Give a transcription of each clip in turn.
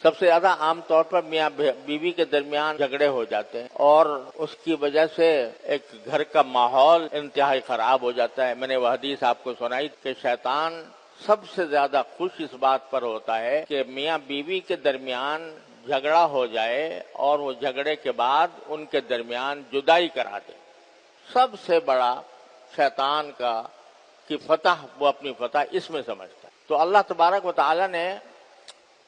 سب سے زیادہ عام طور پر میاں بیوی کے درمیان جھگڑے ہو جاتے ہیں اور اس کی وجہ سے ایک گھر کا ماحول انتہائی خراب ہو جاتا ہے۔ میں نے وہ حدیث آپ کو سنائی کہ شیطان سب سے زیادہ خوش اس بات پر ہوتا ہے کہ میاں بیوی کے درمیان جھگڑا ہو جائے اور وہ جھگڑے کے بعد ان کے درمیان جدائی کرا دے۔ سب سے بڑا شیطان کی فتح، وہ اپنی فتح اس میں سمجھتا ہے۔ تو اللہ تبارک و تعالی نے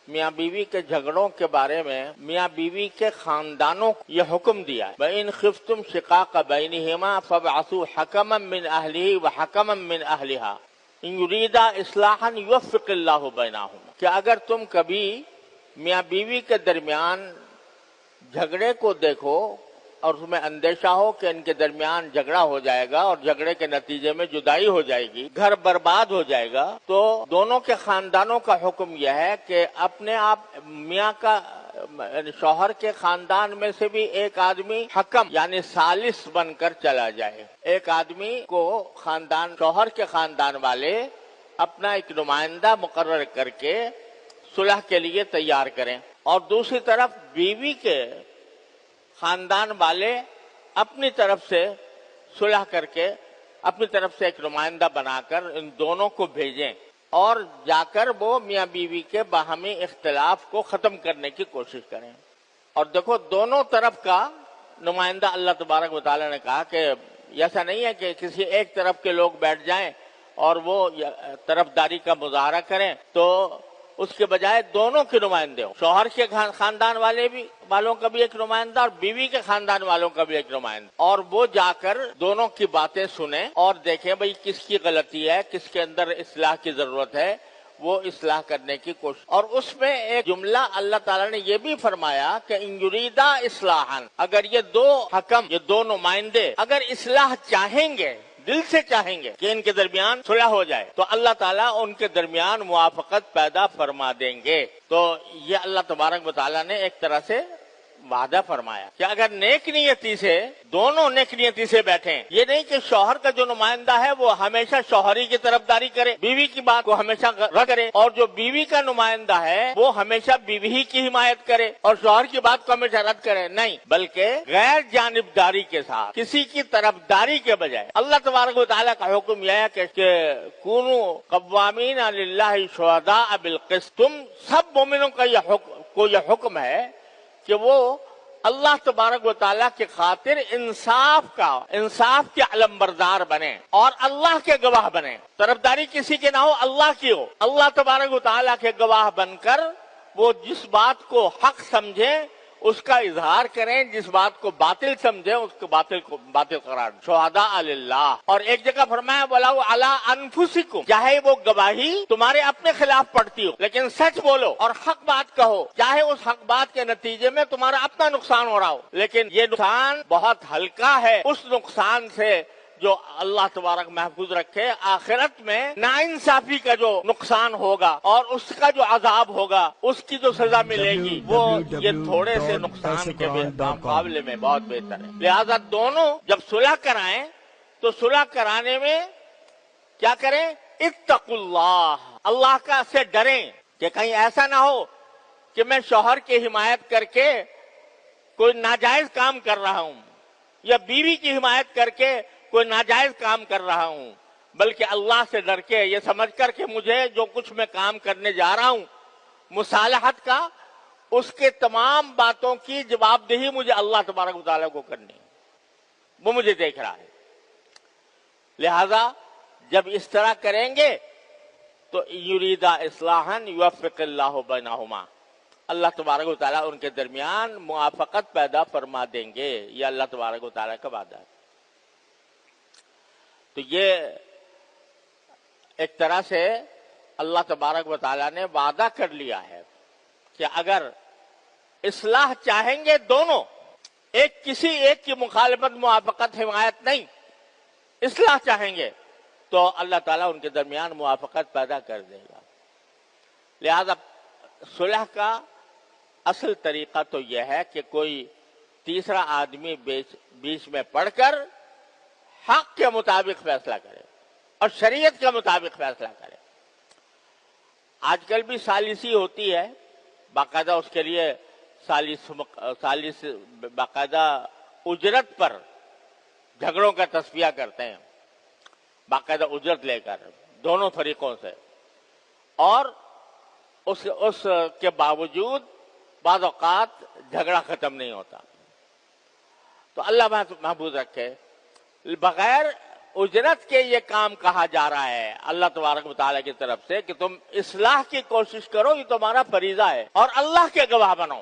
میاں بیوی کے جھگڑوں کے بارے میں میاں بیوی کے خاندانوں کو یہ حکم دیا ہے وَإِنْ خِفْتُمْ شِقَاقَ بَيْنِهِمَا فَابْعَثُوا حَكَمًا مِّنْ أَهْلِهِ وَحَكَمًا مِّنْ أَهْلِهَا إِنْ يُرِيدَا إِصْلَاحًا يُوَفِّقِ اللَّهُ بَيْنَهُمَا کہ اگر تم کبھی میاں بیوی کے درمیان جھگڑے کو دیکھو اور اس میں اندیشہ ہو کہ ان کے درمیان جھگڑا ہو جائے گا اور جھگڑے کے نتیجے میں جدائی ہو جائے گی، گھر برباد ہو جائے گا، تو دونوں کے خاندانوں کا حکم یہ ہے کہ اپنے آپ میاں کا شوہر کے خاندان میں سے بھی ایک آدمی حکم یعنی ثالث بن کر چلا جائے۔ ایک آدمی کو شوہر کے خاندان والے اپنا ایک نمائندہ مقرر کر کے صلح کے لیے تیار کریں اور دوسری طرف بیوی کے خاندان والے اپنی طرف سے صلح کر کے اپنی طرف سے ایک نمائندہ بنا کر ان دونوں کو بھیجیں اور جا کر وہ میاں بیوی کے باہمی اختلاف کو ختم کرنے کی کوشش کریں۔ اور دیکھو دونوں طرف کا نمائندہ اللہ تبارک و تعالیٰ نے کہا کہ ایسا نہیں ہے کہ کسی ایک طرف کے لوگ بیٹھ جائیں اور وہ طرفداری کا مظاہرہ کریں، تو اس کے بجائے دونوں کے نمائندے ہوں، شوہر کے خاندان والوں کا بھی ایک نمائندہ اور بیوی کے خاندان والوں کا بھی ایک نمائندہ، اور وہ جا کر دونوں کی باتیں سنیں اور دیکھیں بھئی کس کی غلطی ہے، کس کے اندر اصلاح کی ضرورت ہے، وہ اصلاح کرنے کی کوشش۔ اور اس میں ایک جملہ اللہ تعالیٰ نے یہ بھی فرمایا کہ ان یریدا اصلاحا، اگر یہ دو حکم، یہ دو نمائندے اگر اصلاح چاہیں گے، دل سے چاہیں گے کہ ان کے درمیان صلح ہو جائے، تو اللہ تعالیٰ ان کے درمیان موافقت پیدا فرما دیں گے۔ تو یہ اللہ تبارک و تعالیٰ نے ایک طرح سے وعدہ فرمایا کہ اگر نیک نیتی سے دونوں نیک نیتی سے بیٹھیں، یہ نہیں کہ شوہر کا جو نمائندہ ہے وہ ہمیشہ شوہری کی طرفداری کرے، بیوی کی بات کو ہمیشہ رد کرے، اور جو بیوی کا نمائندہ ہے وہ ہمیشہ بیوی کی حمایت کرے اور شوہر کی بات کو ہمیشہ رد کرے، نہیں، بلکہ غیر جانبداری کے ساتھ کسی کی طرفداری کے بجائے اللہ تبارک و تعالیٰ کا حکم یہ ہے کہ کونوا قوامین للہ شہداء بالقسط، تم سب مومنوں کا یہ حکم ہے کہ وہ اللہ تبارک و تعالیٰ کی خاطر انصاف کے علمبردار بنے اور اللہ کے گواہ بنے، طرفداری کسی کے نہ ہو، اللہ کی ہو، اللہ تبارک و تعالیٰ کے گواہ بن کر وہ جس بات کو حق سمجھیں اس کا اظہار کریں، جس بات کو باطل سمجھیں اس کو باطل قرار دیں، شہداء للہ۔ اور ایک جگہ فرمایا وَلَوْ عَلَىٰ أَنفُسِكُمْ، چاہے وہ گواہی تمہارے اپنے خلاف پڑتی ہو لیکن سچ بولو اور حق بات کہو، چاہے اس حق بات کے نتیجے میں تمہارا اپنا نقصان ہو رہا ہو، لیکن یہ نقصان بہت ہلکا ہے اس نقصان سے جو اللہ تبارک محفوظ رکھے۔ آخرت میں ناانصافی کا جو نقصان ہوگا اور اس کا جو عذاب ہوگا، اس کی جو سزا ملے گی، وہ یہ تھوڑے سے نقصان کے مقابلے میں بہت بہتر ہے۔ لہذا دونوں جب صلح کرائیں تو صلح کرانے میں کیا کریں؟ اتقوا اللہ کا سے ڈریں کہ کہیں ایسا نہ ہو کہ میں شوہر کی حمایت کر کے کوئی ناجائز کام کر رہا ہوں یا بیوی کی حمایت کر کے کوئی ناجائز کام کر رہا ہوں، بلکہ اللہ سے ڈر کے یہ سمجھ کر کہ مجھے جو کچھ میں کام کرنے جا رہا ہوں مصالحت کا، اس کے تمام باتوں کی جواب دہی مجھے اللہ تبارک و تعالیٰ کو کرنی ہے، وہ مجھے دیکھ رہا ہے۔ لہذا جب اس طرح کریں گے تو یریدا اصلاحا یوفق اللہ بینہما، اللہ تبارک و تعالیٰ ان کے درمیان موافقت پیدا فرما دیں گے، یہ اللہ تبارک و تعالیٰ کا وعدہ ہے۔ تو یہ ایک طرح سے اللہ تبارک و تعالیٰ نے وعدہ کر لیا ہے کہ اگر اصلاح چاہیں گے دونوں، کسی ایک کی مخالفت موافقت حمایت نہیں، اصلاح چاہیں گے تو اللہ تعالیٰ ان کے درمیان موافقت پیدا کر دے گا۔ لہذا صلح کا اصل طریقہ تو یہ ہے کہ کوئی تیسرا آدمی بیچ میں پڑھ کر حق کے مطابق فیصلہ کرے اور شریعت کے مطابق فیصلہ کرے۔ آج کل بھی ثالثی ہوتی ہے باقاعدہ اس کے لیے سالس باقاعدہ اجرت پر جھگڑوں کا تصفیہ کرتے ہیں، باقاعدہ اجرت لے کر دونوں فریقوں سے، اور اس کے باوجود بعض اوقات جھگڑا ختم نہیں ہوتا۔ تو اللہ محفوظ رکھے، بغیر اجرت کے یہ کام کہا جا رہا ہے اللہ تبارک و تعالیٰ کی طرف سے کہ تم اصلاح کی کوشش کرو، یہ تمہارا فریضہ ہے، اور اللہ کے گواہ بنو۔